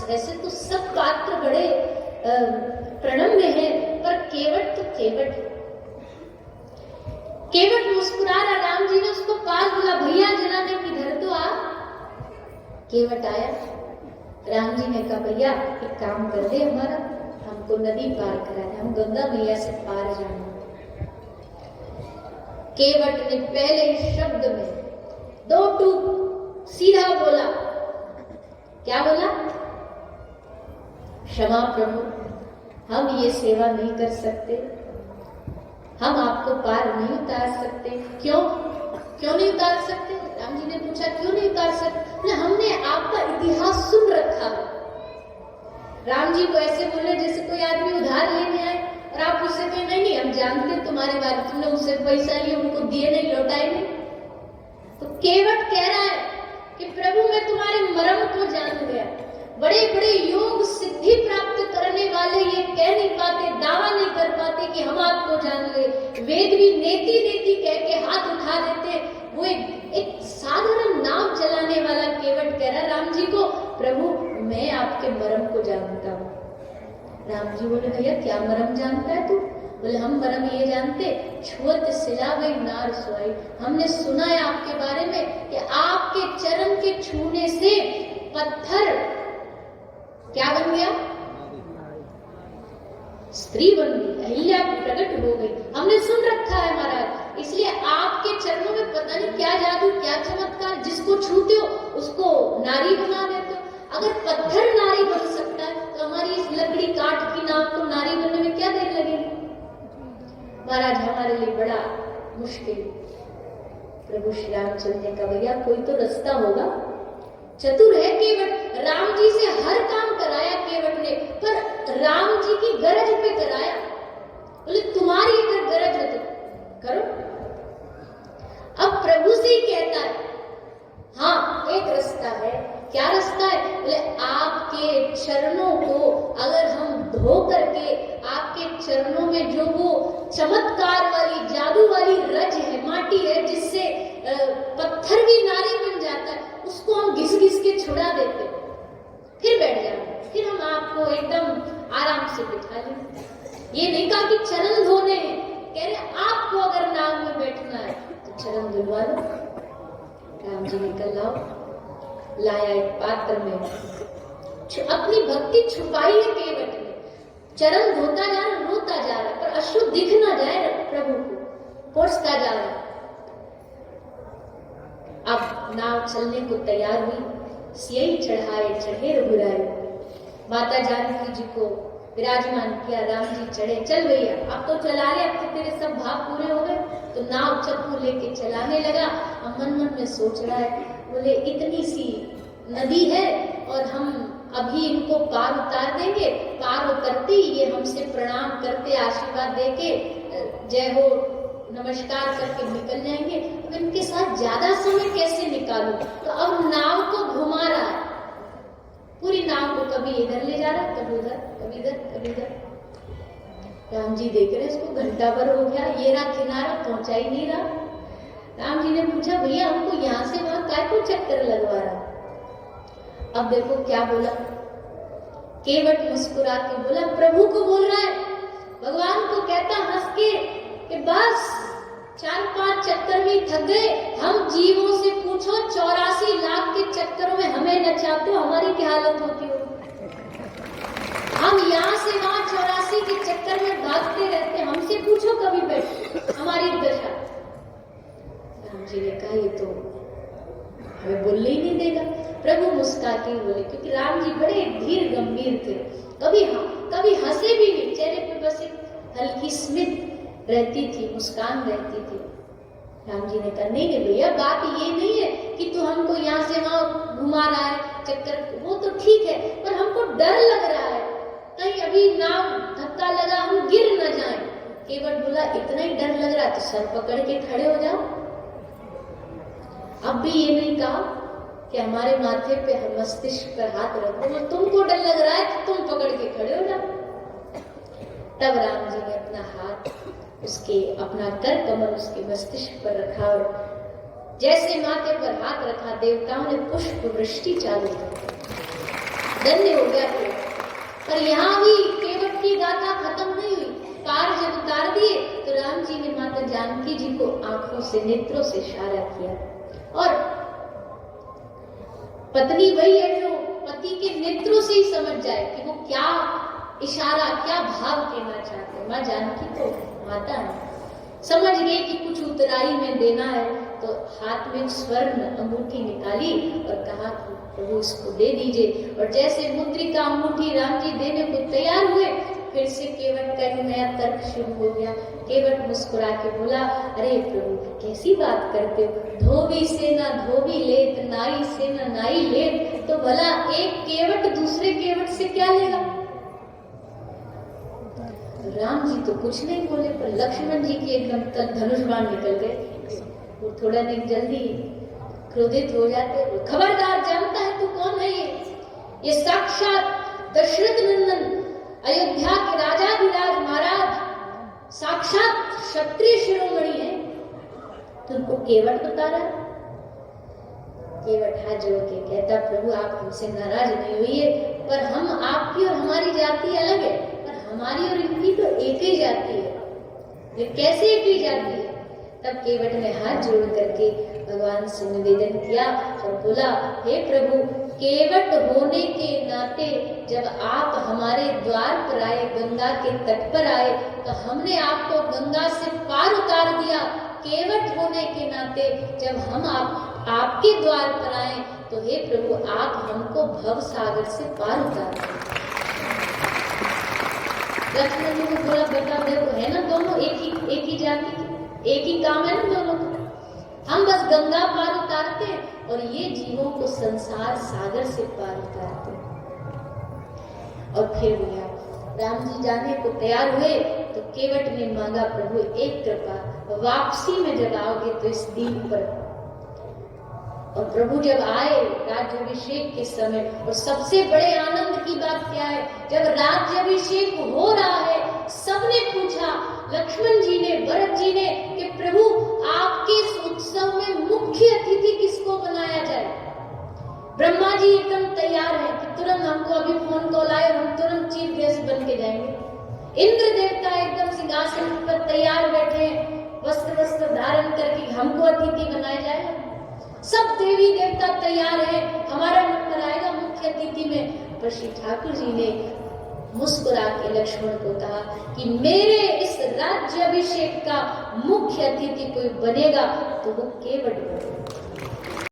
वैसे तो सब पात्र बड़े प्रणम्य है, पर केवट तो केवट। केवट मुस्कुरा रहा, राम जी ने उसको पास बोला, भैया जरा देख इधर तो आ। केवट आया, राम जी ने कहा, भैया एक काम कर दे हमारा, हमको नदी पार करा दे, हम गंगा मैया से पार जाना। केवट ने पहले ही शब्द में 2 टूक सीधा बोला, क्या बोला? क्षमा प्रभु, हम ये सेवा नहीं कर सकते, हम आपको पार नहीं उतार सकते। क्यों नहीं उतार सकते? राम जी ने पूछा, क्यों नहीं उतार सकते? हमने आपका इतिहास सुन रखा है। राम जी को ऐसे बोले जैसे कोई आदमी उधार लेने आए और आप उससे कहें, नहीं हम जानते तुम्हारे बारे में, तुमने उससे पैसा लिए, उनको दिए नहीं, लौटाए नहीं। तो केवट कह रहा है कि प्रभु मैं तुम्हारे मर्म को जान गया। बड़े बड़े योग सिद्धि प्राप्त करने वाले ये कह नहीं पाते, दावा नहीं कर पाते कि हम आपको जान गए। वेद भी नेति नेति कह के हाथ उठा देते। वो एक साधारण नाव चलाने वाला केवट कह रहा राम जी को, प्रभु मैं आपके मर्म को जानता हूँ। राम जी बोले, भैया क्या मर्म जानता है तू? बोले, हम मर्म ये जानते, छुअत सिला गई नार सोई। हमने सुना है आपके बारे में कि आपके चरण के छूने से पत्थर क्या बन गया? स्त्री बन गई, अहिल्या प्रकट हो गई। हमने सुन रखा है महाराज, इसलिए आपके चरणों में पता नहीं क्या जादू, क्या चमत्कार, जिसको छूते हो उसको नारी बना देते हो। अगर पत्थर नारी बन सकता है तो हमारी इस लकड़ी काठ की नाव को नारी बनने में क्या देर लगेगी? महाराज हमारे लिए बड़ा मुश्किल। प्रभु श्री रामचंद्र ने कहा, भैया कोई तो रास्ता होगा। चतुर है केवट, राम जी से हर काम कराया केवट ने, पर राम जी की गरज पे कराया। बोले तुम्हारी अगर गरज है तो करो। अब प्रभु से ही कहता है, हाँ एक रास्ता है। क्या रास्ता है? बोले आपके चरणों को अगर हम धो करके आपके चरणों में जो वो चमत्कार वाली जादू वाली रज है, माटी है, जिससे पत्थर भी नारी बन जाता है, उसको हम घिस घिस के छुड़ा देते, फिर बैठ जाओ, फिर हम आपको एकदम आराम से बिठा लेंगे। ये नहीं कहा कि चरण धोने हैं, कह रहे आपको अगर नाव में बैठना है तो चरण धुलवा दो। राम जी ने कहा लाया एक पात्र में, अपनी भक्ति छुपाई है केवट ने। चरण धोता जा रहा, रोता जा रहा, पर अश्रु दिख ना जाए प्रभु को, पोंछता जा रहा। अब नाव चलने को तैयार हुई, सियई चढ़ाए चढ़े रघुराए। माता जानकी जी को विराजमान किया, राम जी चढ़े, चल भैया अब तो चला ले, अब तो तेरे सब भाव पूरे हो गए। तो नाव चप्पू लेके चलाने लगा। अब मन मन में सोच रहा है, बोले इतनी सी नदी है और हम अभी इनको पार उतार देंगे, पार उतरते ये हमसे प्रणाम करते, आशीर्वाद देके जय हो नमस्कार करके निकल जाएंगे। अब इनके साथ ज्यादा समय कैसे निकालूं? तो अब नाव को घुमा रहा है, पूरी नाव को कभी इधर ले जा रहा है, कभी उधर, कभी इधर, कभी इधर। राम जी देख रहे इसको, घंटा भर हो गया, ये रहा किनारा, पहुंचा ही नहीं रहा। राम जी ने पूछा, भैया हमको यहाँ से वहां काय को चक्कर लगवा रहा? अब देखो क्या बोला केवट, मुस्कुरा के बोला, प्रभु को बोल रहा है, भगवान को कहता हंस के कि बस 4-5 चक्कर में थक गए, हम जीवों से पूछो 84 लाख के चक्करों में हमें नचाते हो, हमारी क्या हालत होती हो? हम यहाँ से वहां 84 के चक्कर में भागते रहते, हमसे पूछो कभी बैठ हमारी दशा। राम जी ने कहा, ये तो हमें बोलने ही नहीं देगा। प्रभु मुस्कुराते बोले, क्योंकि राम जी बड़े धीर गंभीर थे, कभी हंसे भी नहीं, चेहरे पे बस एक हल्की स्मित रहती थी, मुस्कान रहती थी। राम जी ने कहा, नहीं भैया बात ये नहीं है कि तू हमको यहाँ से वहां घुमा रहा है चक्कर, वो तो ठीक है, पर हमको डर लग रहा है, कहीं अभी नाव धक्का लगा हम गिर न जाए। केवट बोला, इतना ही डर लग रहा है तो सर पकड़ के खड़े हो जाओ। अब भी ये नहीं कहा कि हमारे माथे पे मस्तिष्क पर हाथ रखो, तुमको डर लग रहा है तो तुम पकड़ के खड़े हो जाओ। तब राम जी ने अपना हाथ अपना कर कमल उसके मस्तिष्क पर रखा और जैसे माथे पर हाथ रखा, देवताओं ने पुष्प वृष्टि चालू कर दी। धन्य हो गया केवट। पर यहाँ भी केवट की गाथा खत्म नहीं हुई। पार जब उतार दिए तो राम जी ने माता जानकी जी को आंखों से, नेत्रों से इशारा किया। और पत्नी वही है जो पति के नेत्रों से ही समझ जाए कि वो क्या इशारा, क्या भाव कहना चाहते हैं। माँ जानकी तो माता है, समझ गई कि कुछ उतराई में देना है, तो हाथ में स्वर्ण अंगूठी निकाली और कहा कि प्रभु इसको दे दीजिए। और जैसे मुद्रिका अंगूठी राम जी देने को तैयार हुए, फिर से केवट का एक नया तर्क शुरू हो गया। केवट मुस्कुरा के बोला, अरे प्रभु कैसी बात करते हो, धोबी से ना धोबी लेत, नाई से ना नाई लेत, तो भला एक केवट दूसरे केवट से क्या लेगा। राम जी तो कुछ नहीं बोले, पर लक्ष्मण जी की एकदम धनुष बाण निकल गए। वो थोड़ा नहीं जल्दी क्रोधित हो जाते। खबरदार, जानता है तू कौन है? ये साक्षात दशरथ नंदन अयोध्या के राजाधिराज महाराज, साक्षात क्षत्रिय शिरोमणि है, तुमको केवट बता रहा है। केवट हाथ जोड़ के कहता, प्रभु आप हमसे नाराज नहीं होइए, पर हम आपकी और हमारी जाति अलग है, पर हमारी और इनकी तो एक ही जाति है। ये कैसे एक ही जाति है? तब केवट ने हाथ जोड़ करके भगवान से निवेदन किया और बोला, हे प्रभु, केवट होने के नाते जब आप हमारे द्वार पर आए, गंगा के तट पर आए, तो हमने आपको गंगा से पार उतार दिया। केवट होने के नाते जब हम आपके द्वार पर आए, तो हे प्रभु आप हमको भव सागर से पार उतार दिया। लक्ष्मण जी ने बोला, बेटा देखो है ना, दोनों एक ही जाति, एक ही काम है ना दोनों का। हम बस गंगा पार उतारते और ये जीवों को संसार सागर से पार उतारते। और फिर भैया राम जी जाने को तैयार हुए तो केवट ने मांगा, प्रभु एक कृपा, वापसी में जब आओगे तो इस द्वीप पर। और प्रभु जब आए राज्याभिषेक के समय, और सबसे बड़े आनंद की बात क्या है, जब राज्याभिषेक हो रहा है, सबने पूछा, लक्ष्मण जी ने, भरत जी ने, कि प्रभु आपके इस उत्सव में मुख्य अतिथि किसको बनाया जाए। ब्रह्मा जी एकदम तैयार है कि तुरंत हमको अभी फोन कॉल आए और हम तुरंत चीफ गेस्ट बन के जाएंगे। इंद्र देवता एकदम सिंहासन पर तैयार बैठे, वस्त्र धारण करके हमको अतिथि बनाया जाएगा। सब देवी देवता तैयार है, हमारा नंबर आएगा मुख्य अतिथि में। पर श्री ठाकुर जी ने मुस्कुरा के लक्ष्मण को कहा कि मेरे इस राज्याभिषेक का मुख्य अतिथि कोई बनेगा तो वो केवट बनेगा।